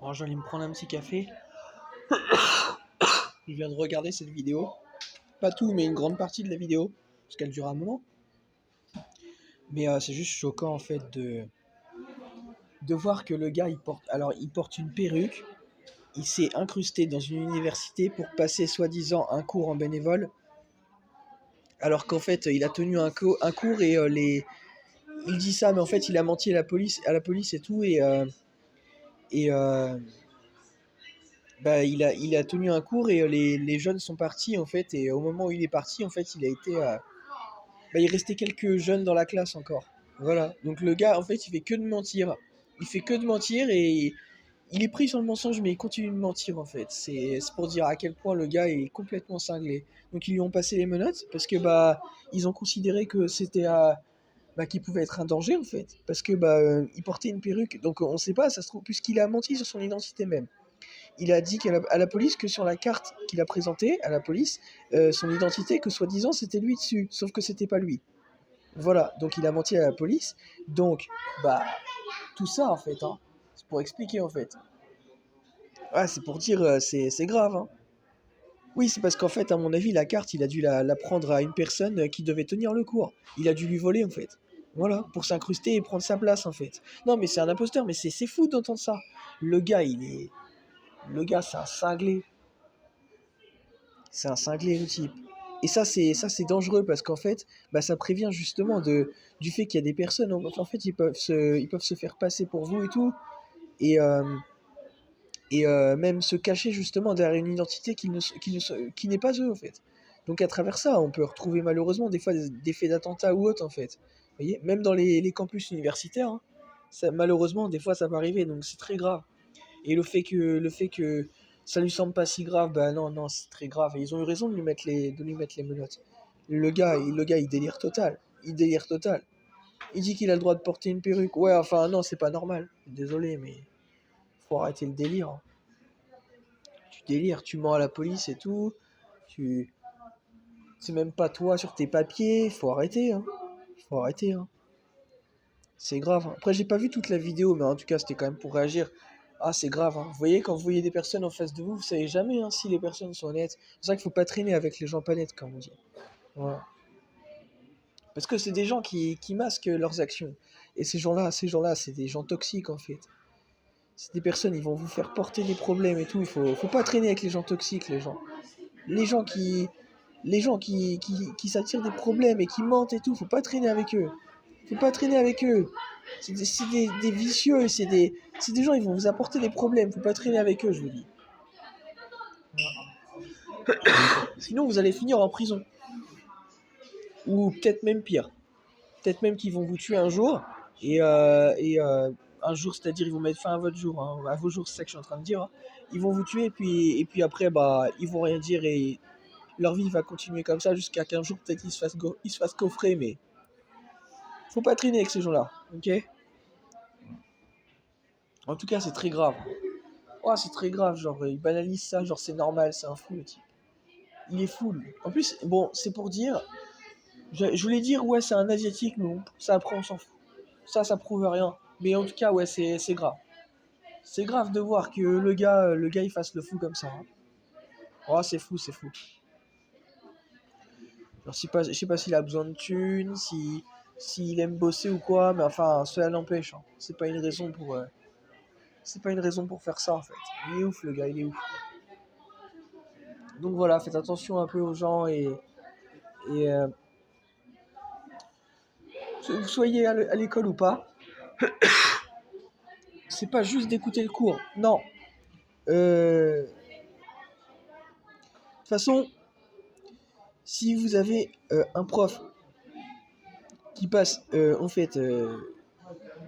Alors j'allais me prendre un petit café. Je viens de regarder cette vidéo. Pas tout, mais une grande partie de la vidéo. Parce qu'elle dure un moment. Mais c'est juste choquant en fait de voir que le gars il porte une perruque. Il s'est incrusté dans une université pour passer soi-disant un cours en bénévole. Alors qu'en fait il a tenu un cours et il dit ça, mais en fait il a menti à la police et tout. Et bah, il a tenu un cours et les jeunes sont partis en fait. Et au moment où il est parti, en fait, bah, il restait quelques jeunes dans la classe encore. Voilà. Donc le gars, en fait, il fait que de mentir. Il fait que de mentir et il est pris sur le mensonge, mais il continue de mentir en fait. C'est pour dire à quel point le gars est complètement cinglé. Donc ils lui ont passé les menottes parce que bah ils ont considéré que bah, qu'il pouvait être un danger en fait. Parce que bah il portait une perruque. Donc on sait pas, ça se trouve, puisqu'il a menti sur son identité même. Il a dit à la police que sur la carte qu'il a présentée à la police, son identité, que soi-disant c'était lui dessus, sauf que c'était pas lui. Voilà, donc il a menti à la police. Donc, bah, tout ça en fait, hein, c'est pour expliquer en fait. Ouais, c'est pour dire, c'est grave. Hein. Oui, c'est parce qu'en fait, à mon avis, la carte, il a dû la prendre à une personne qui devait tenir le cours. Il a dû lui voler en fait. Voilà, pour s'incruster et prendre sa place en fait. Non, mais c'est un imposteur, mais c'est fou d'entendre ça. Le gars, Le gars, c'est un cinglé. C'est un cinglé, le type. Et ça c'est dangereux parce qu'en fait, bah, ça prévient justement du fait qu'il y a des personnes, en fait, ils peuvent se faire passer pour vous et tout, et, même se cacher justement derrière une identité qui n'est pas eux, en fait. Donc à travers ça, on peut retrouver malheureusement des fois des faits d'attentats ou autres, en fait. Vous voyez, même dans les campus universitaires, hein, ça, malheureusement, des fois ça peut arriver, donc c'est très grave. Et le fait que ça lui semble pas si grave, bah non, non, c'est très grave. Et ils ont eu raison de lui mettre les menottes. Le gars, il délire total. Il délire total. Il dit qu'il a le droit de porter une perruque. Ouais, enfin, non, c'est pas normal. Désolé, mais faut arrêter le délire. Hein. Tu délires, tu mens à la police et tout. Tu... C'est même pas toi sur tes papiers. Faut arrêter, hein. Faut arrêter, hein. C'est grave. Hein. Après, j'ai pas vu toute la vidéo, mais en tout cas, c'était quand même pour réagir. Ah, c'est grave. Hein. Vous voyez, quand vous voyez des personnes en face de vous, vous savez jamais hein, si les personnes sont honnêtes. C'est pour ça qu'il faut pas traîner avec les gens pas nets, comme on dit. Voilà. Parce que c'est des gens qui masquent leurs actions. Et ces gens-là, c'est des gens toxiques en fait. C'est des personnes, ils vont vous faire porter des problèmes et tout. Faut pas traîner avec les gens toxiques, les gens. Les gens qui, qui s'attirent des problèmes et qui mentent et tout, faut pas traîner avec eux. Faut pas traîner avec eux. Des vicieux, c'est des gens, ils vont vous apporter des problèmes. Faut pas traîner avec eux, je vous dis. Sinon, vous allez finir en prison. Ou peut-être même pire. Peut-être même qu'ils vont vous tuer un jour. Un jour, c'est-à-dire ils vont mettre fin à votre jour. Hein, à vos jours, c'est ça que je suis en train de dire. Hein. Ils vont vous tuer et puis après, bah, ils vont rien dire et leur vie va continuer comme ça jusqu'à qu'un jour, peut-être, ils se fassent coffrer. Mais faut pas traîner avec ces gens-là. Ok. En tout cas, c'est très grave. Oh, c'est très grave, genre, il banalise ça, genre, c'est normal, c'est un fou, le type. Il est fou, lui. En plus, bon, c'est pour dire, je voulais dire, ouais, c'est un asiatique, mais bon, ça, après, on s'en fout. Ça prouve rien. Mais en tout cas, ouais, c'est grave. C'est grave de voir que le gars, il fasse le fou comme ça. Hein. Oh, c'est fou, c'est fou. Genre, je sais pas s'il a besoin de thunes, s'il aime bosser ou quoi, mais enfin, cela n'empêche. Hein. C'est pas une raison pour faire ça, en fait. Il est ouf, le gars, il est ouf. Donc voilà, faites attention un peu aux gens et vous soyez à l'école ou pas, c'est pas juste d'écouter le cours. Non. De toute façon, si vous avez un prof qui passe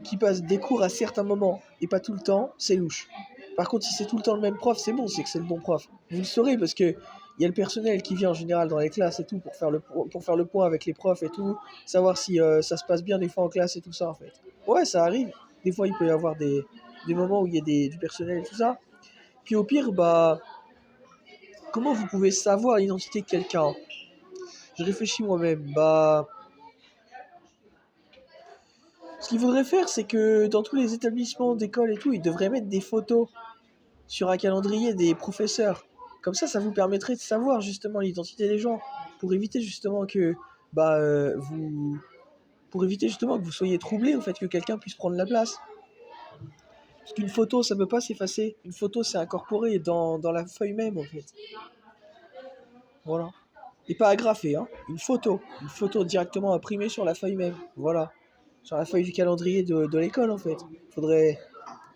qui passe des cours à certains moments et pas tout le temps, c'est louche. Par contre, si c'est tout le temps le même prof, c'est bon, c'est que c'est le bon prof. Vous le saurez parce que il y a le personnel qui vient en général dans les classes et tout pour faire le point avec les profs et tout, savoir si ça se passe bien des fois en classe et tout ça en fait. Ouais, ça arrive. Des fois, il peut y avoir des moments où il y a du personnel et tout ça. Puis au pire, bah, comment vous pouvez savoir l'identité de quelqu'un? Je réfléchis moi-même. Bah, ce qu'il faudrait faire, c'est que dans tous les établissements d'école et tout, ils devraient mettre des photos sur un calendrier des professeurs. Comme ça vous permettrait de savoir justement l'identité des gens, pour éviter justement que bah, pour éviter justement que vous soyez troublé au fait que quelqu'un puisse prendre la place. Parce qu'une photo, ça ne peut pas s'effacer. Une photo, c'est incorporé dans la feuille même, en fait. Voilà. Et pas agrafé, hein. Une photo. Une photo directement imprimée sur la feuille même. Voilà. Sur la feuille du calendrier de l'école, en fait. Faudrait,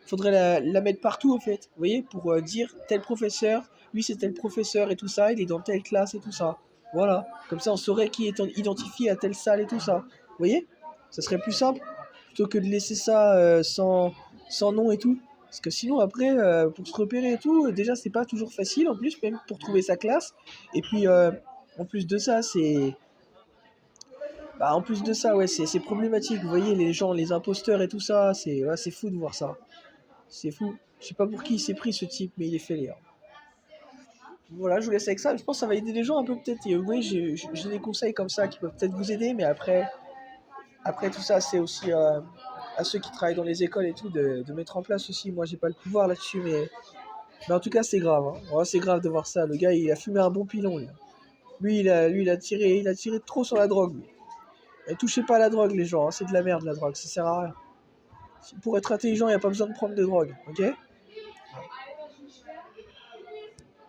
faudrait la mettre partout, en fait. Vous voyez, pour dire tel professeur, lui c'est tel professeur et tout ça, il est dans telle classe et tout ça. Voilà. Comme ça, on saurait qui est identifié à telle salle et tout ça. Vous voyez? Ça serait plus simple plutôt que de laisser ça sans nom et tout. Parce que sinon, après, pour se repérer et tout, déjà, c'est pas toujours facile en plus, même pour trouver sa classe. Et puis, en plus de ça, Bah, en plus de ça, ouais, c'est problématique. Vous voyez, les gens, les imposteurs et tout ça, c'est fou de voir ça. C'est fou. Je sais pas pour qui il s'est pris ce type, mais il est fêlé, hein. Voilà, je vous laisse avec ça. Je pense que ça va aider les gens un peu peut-être. Et oui, j'ai des conseils comme ça qui peuvent peut-être vous aider, mais après tout ça, c'est aussi à ceux qui travaillent dans les écoles et tout de mettre en place aussi. Moi, j'ai pas le pouvoir là-dessus, mais en tout cas, c'est grave, hein. Ouais, c'est grave de voir ça. Le gars, il a fumé un bon pilon, lui. Il a tiré trop sur la drogue, lui. Et touchez pas à la drogue, les gens, hein. C'est de la merde, la drogue. Ça sert à rien. Pour être intelligent, il n'y a pas besoin de prendre de drogue, ok?